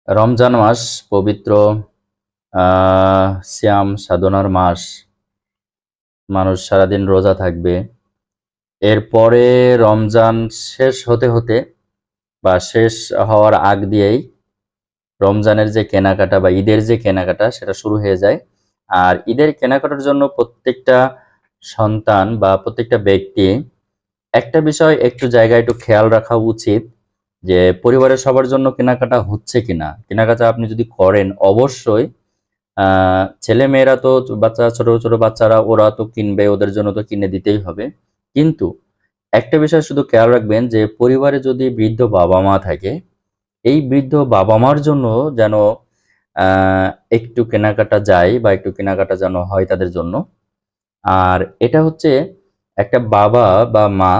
রমজান মাস পবিত্র সিয়াম সাধনার মাস। মানুষ সারাদিন রোজা থাকবে। এরপরে রমজান শেষ হতে হতে বা শেষ হওয়ার আগ দিয়েই রমজানের যে কেনাকাটা বা ঈদের যে কেনাকাটা সেটা শুরু হয়ে যায়। আর ঈদের কেনাকাটার জন্য প্রত্যেকটা সন্তান বা প্রত্যেকটা ব্যক্তি একটা বিষয় একটু জায়গায় একটু খেয়াল রাখা উচিত যে পরিবারের সবার জন্য কেনাকাটা হচ্ছে কিনা। কেনাকাটা আপনি যদি করেন অবশ্যই ছেলে মেয়েরা তো বাচ্চা ছোট ছোট বাচ্চারা ওরা তো কিনবে, ওদের জন্য তো কিনে দিতেই হবে। কিন্তু একটা বিষয় শুধু খেয়াল রাখবেন যে পরিবারে যদি বৃদ্ধ বাবা মা থাকে, এই বৃদ্ধ বাবা মার জন্য যেন আহ, একটু কেনাকাটা যায় বা একটু কেনাকাটা যেন হয় তাদের জন্য। আর এটা হচ্ছে একটা বাবা বা মা,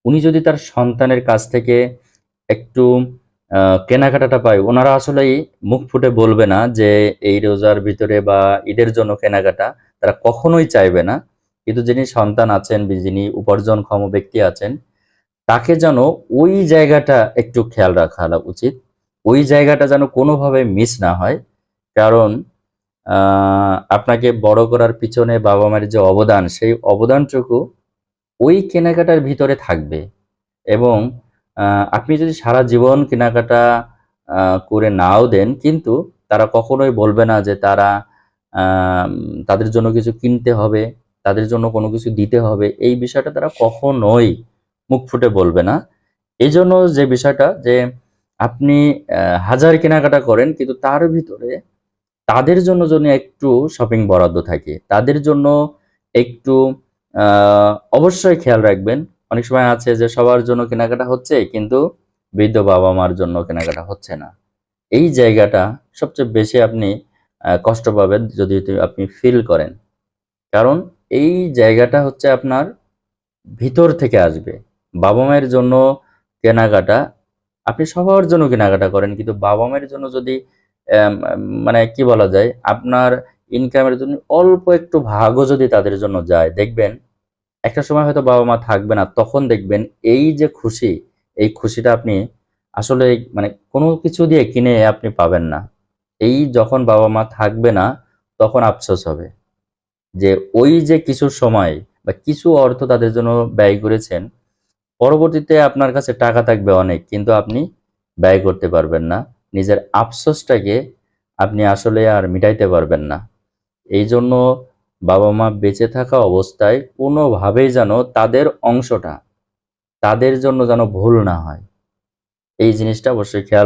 উনি যদি তার সন্তানের কাছ থেকে একটু কেনাকাটাটা পায়, ওনারা আসলেই মুখ ফুটে বলবে না যে এই রোজার ভিতরে বা ঈদের জন্য কেনাকাটা তারা কখনোই চাইবে না। কিন্তু যিনি সন্তান আছেন, যিনি উপার্জনক্ষম ব্যক্তি আছেন, তাকে যেন ওই জায়গাটা একটু খেয়াল রাখা উচিত। ওই জায়গাটা যেন কোনোভাবে মিস না হয়। কারণ আপনাকে বড় করার পিছনে বাবা মায়ের যে অবদান, সেই অবদানটুকু ওই কেনাকাটার ভিতরে থাকবে। এবং আপনি যদি সারা জীবন কেনাকাটা করে নাও দেন, কিন্তু তারা কখনোই বলবে না যে তারা তাদের জন্য কিছু কিনতে হবে, তাদের জন্য কোনো কিছু দিতে হবে। এই বিষয়টা তারা কখনোই মুখ ফুটে বলবে না। এই জন্য যে বিষয়টা যে আপনি হাজার কেনাকাটা করেন, কিন্তু তার ভিতরে তাদের জন্য যদি একটু শপিং বরাদ্দ থাকে, তাদের জন্য একটু অবশ্যই খেয়াল রাখবেন। অনেক সময় আছে যে সবার জন্য কেনাকাটা হচ্ছে, কিন্তু বৃদ্ধ বাবা মার জন্য কেনাকাটা হচ্ছে না। এই জায়গাটা সবচেয়ে বেশি আপনি কষ্ট পাবেন যদি আপনি ফিল করেন। কারণ এই জায়গাটা হচ্ছে আপনার ভিতর থেকে আসবে। বাবা মায়ের জন্য কেনাকাটা, আপনি সবার জন্য কেনাকাটা করেন, কিন্তু বাবা মায়ের জন্য যদি মানে কি বলা যায়, আপনার ইনকামের জন্য অল্প একটু ভাগও যদি তাদের জন্য যায়, দেখবেন একটা সময় হয়তো বাবা মা থাকবে না, তখন দেখবেন এই যে খুশি, এই খুশিটা আপনি আসলে মানে কোনো কিছু দিয়ে কিনে আপনি পাবেন না। এই যখন বাবা মা থাকবে না, তখন আফসোস হবে যে ওই যে কিছু সময় বা কিছু অর্থ তাদের জন্য ব্যয় করেছেন, পরবর্তীতে আপনার কাছে টাকা থাকবে অনেক, কিন্তু আপনি ব্যয় করতে পারবেন না। নিজের আফসোসটাকে আপনি আসলে আর মিটাইতে পারবেন না। এই জন্য বাবা মা বেঁচে থাকা অবস্থায় কোনোভাবেই যেন তাদের অংশটা তাদের জন্য যেন ভুল না হয়, এই জিনিসটা অবশ্যই খেয়াল